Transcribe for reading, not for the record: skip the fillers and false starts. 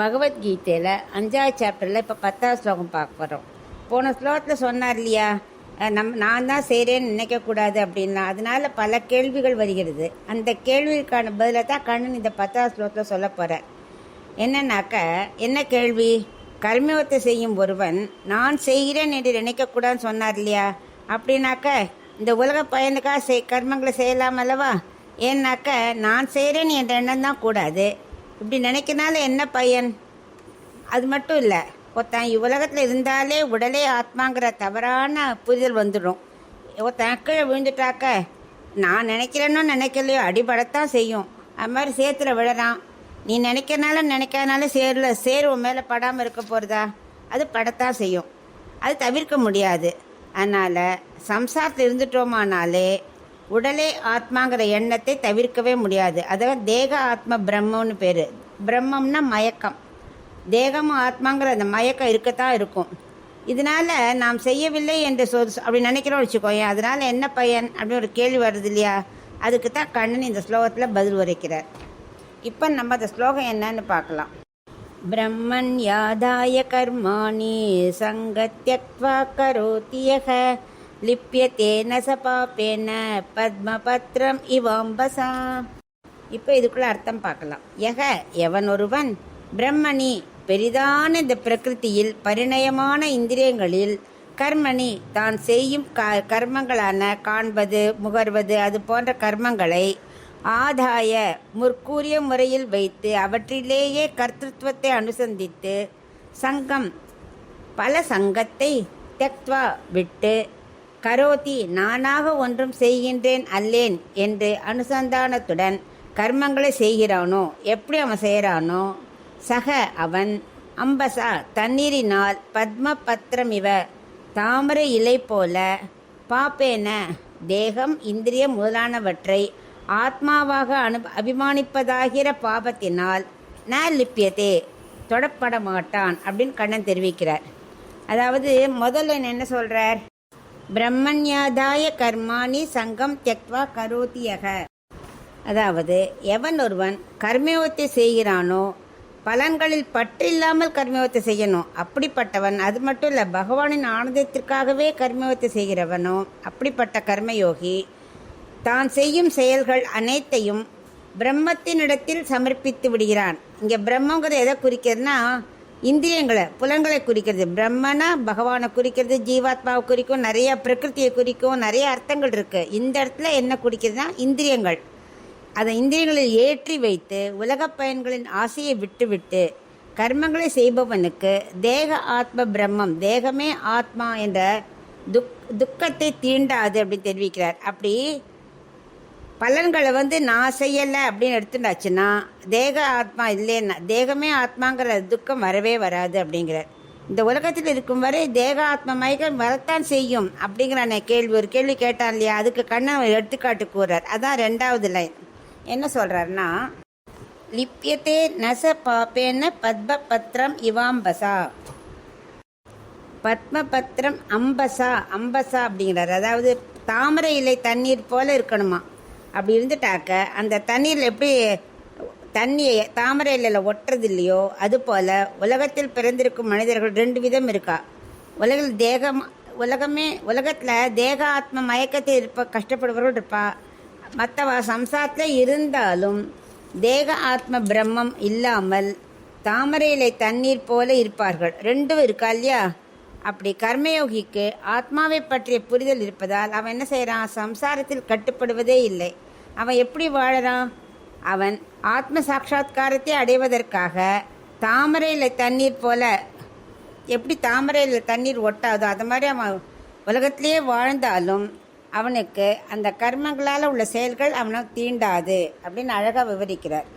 பகவத்கீதையில் 5வது சாப்டரில் இப்போ 10வது ஸ்லோகம் பார்க்க போகிறோம். போன ஸ்லோகத்தில் சொன்னார் இல்லையா, நான் தான் செய்கிறேன்னு நினைக்கக்கூடாது அப்படின்னா, அதனால பல கேள்விகள் வருகிறது. அந்த கேள்விக்கான பதிலை தான் கண்ணன் இந்த 10வது ஸ்லோகத்தில் சொல்ல போகிறார். என்னன்னாக்க, என்ன கேள்வி? கர்மயோகத்தை செய்யும் ஒருவன் நான் செய்கிறேன் என்று நினைக்கக்கூடாதுன்னு சொன்னார் இல்லையா. அப்படின்னாக்க இந்த உலக பயனுக்காக கர்மங்களை செய்யலாம் அல்லவா? ஏன்னாக்க நான் செய்கிறேன் என்ற எண்ணம் தான் கூடாது. இப்படி நினைக்கனால என்ன பயன்? அது மட்டும் இல்லை, ஒருத்தன் இவ்வுலகத்தில் இருந்தாலே உடலே ஆத்மாங்கிற தவறான புரிதல் வந்துடும். ஒருத்தன் கீழே விழுந்துட்டாக்க நான் நினைக்கிறேன்னோ நினைக்கலையோ அடிபடத்தான் செய்யும். அது மாதிரி சேத்துல விழறான். நீ நினைக்கிறனால நினைக்காதனால சேரு உன் மேலே படாமல் இருக்க போகிறதா? அது படத்தான் செய்யும். அது தவிர்க்க முடியாது. அதனால் சம்சாரத்தில் இருந்துட்டோமானாலே உடலே ஆத்மாங்கிற எண்ணத்தை தவிர்க்கவே முடியாது. அதாவது தேக ஆத்ம பிரம்மம்னு பேர். பிரம்மம்னா மயக்கம். தேகமும் ஆத்மாங்கிற அந்த மயக்கம் இருக்கத்தான் இருக்கும். இதனால் நாம் செய்யவில்லை என்று அப்படி நினைக்கிறோம் வச்சுக்கோங்க. அதனால் என்ன பயன் அப்படின்னு ஒரு கேள்வி வருது இல்லையா. அதுக்கு தான் கண்ணன் இந்த ஸ்லோகத்தில் பதில் உரைக்கிறார். இப்போ நம்ம அந்த ஸ்லோகம் என்னன்னு பார்க்கலாம். பிரம்மன் யாதாய கர்மாணி சங்கத்யக்த்வா கரோதி யஹ லிப்யதே ந ச பாபேன பத்மபத்ரம் இவாம்பசா. இப்போ இதுக்குள்ள அர்த்தம் பார்க்கலாம். யஹ எவன் ஒருவன், பிரம்மணி பெரிதான இந்த பிரகிருதியில் பரிணயமான இந்திரியங்களில், கர்மணி தான் செய்யும் கர்மங்களான காண்பது முகர்வது அது போன்ற கர்மங்களை ஆதாய முற்கூறிய முறையில் வைத்து அவற்றிலேயே கர்த்தத்துவத்தை அனுசந்தித்து சங்கம் பல சங்கத்தை தெக்த்வா விட்டு கரோதி நானாக ஒன்றும் செய்கின்றேன் அல்லேன் என்று அனுசந்தானத்துடன் கர்மங்களை செய்கிறானோ, எப்படி அவன் செய்கிறானோ, சக அவன் அம்பசா தண்ணீரினால் பத்ம பத்திரமிவ தாமரை இலை போல பாப்பேன தேகம் இந்திரியம் முதலானவற்றை ஆத்மாவாக அபிமானிப்பதாகிற பாபத்தினால் ந லிப்பியதே தொடப்பட மாட்டான் அப்படின்னு கண்ணன் தெரிவிக்கிறார். அதாவது முதல்ல என்ன சொல்றார்? பிரம்மண்யாதாய கர்மாணி சங்கம் தியக்த்வா கரோதியக. அதாவது எவன் ஒருவன் கர்மயோகத்தை செய்கிறானோ, பலன்களில் பற்றில்லாமல் கர்மயோகத்தை செய்யணும். அப்படிப்பட்டவன், அது மட்டும் இல்லை, பகவானின் ஆனந்தத்திற்காகவே கர்மயோகத்தை செய்கிறவனோ அப்படிப்பட்ட கர்மயோகி தான் செய்யும் செயல்கள் அனைத்தையும் பிரம்மத்தினிடத்தில் சமர்ப்பித்து விடுகிறான். இங்கே பிரம்மங்கிறது எதை குறிக்கிறதுனா, இந்திரியங்களை புலன்களை குறிக்கிறது. பிரம்மனா பகவானை குறிக்கிறது, ஜீவாத்மாவை குறிக்கும், நிறைய பிரகிருத்தியை குறிக்கும், நிறைய அர்த்தங்கள் இருக்குது. இந்த இடத்துல என்ன குறிக்கிறதுனா இந்திரியங்கள். அதை இந்திரியங்களில் ஏற்றி வைத்து உலக பயன்களின் ஆசையை விட்டுவிட்டு கர்மங்களை செய்பவனுக்கு தேக ஆத்ம பிரம்மம், தேகமே ஆத்மா என்ற துக்கத்தை தீண்டாது அப்படின்னு தெரிவிக்கிறார். அப்படி பலன்களை நான் செய்யலை அப்படின்னு எடுத்துட்டாச்சுன்னா தேக ஆத்மா இல்லைன்னா, தேகமே ஆத்மாங்கிற துக்கம் வரவே வராது அப்படிங்கிறார். இந்த உலகத்தில் இருக்கும் வரை தேக ஆத்மா மயக்கம் வரத்தான் செய்யும் அப்படிங்கிற ஒரு கேள்வி கேட்டான் இல்லையா, அதுக்கு கண்ணன் எடுத்துக்காட்டு கூறார். அதான் 2வது லைன். என்ன சொல்றாருன்னா, லிப்யத்தே நச பாப்பேன பத்ம பத்திரம் இவாம்பசா. பத்மபத்திரம் அம்பசா, அம்பசா அப்படிங்கிறார். அதாவது தாமரை இலை தண்ணீர் போல இருக்கணுமா. அப்படி இருந்துட்டாக்க அந்த தண்ணீரில் எப்படி தண்ணியை தாமரை இலையில் ஒட்டுறது இல்லையோ, அதுபோல் உலகத்தில் பிறந்திருக்கும் மனிதர்கள் 2 விதம் இருக்கா. உலகத்தில் தேக ஆத்ம மயக்கத்தில் கஷ்டப்படுபவர்கள் இருப்பா. மற்றவ சம்சாரத்தில் இருந்தாலும் தேக ஆத்ம பிரம்மம் இல்லாமல் தாமரை இலை தண்ணீர் போல இருப்பார்கள். 2 இருக்கா இல்லையா. அப்படி கர்மயோகிக்கு ஆத்மாவை பற்றிய புரிதல் இருப்பதால் அவன் என்ன செய்கிறான்? சம்சாரத்தில் கட்டுப்படுவதே இல்லை. அவன் எப்படி வாழறான்? அவன் ஆத்ம சாட்சா்காரத்தை அடைவதற்காக தாமரையில் தண்ணீர் போல, எப்படி தாமரையில் தண்ணீர் ஒட்டாதோ அது மாதிரி அவன் உலகத்திலேயே வாழ்ந்தாலும் அவனுக்கு அந்த கர்மங்களால் உள்ள செயல்கள் அவனை தீண்டாது அப்படின்னு அழகாக விவரிக்கிறார்.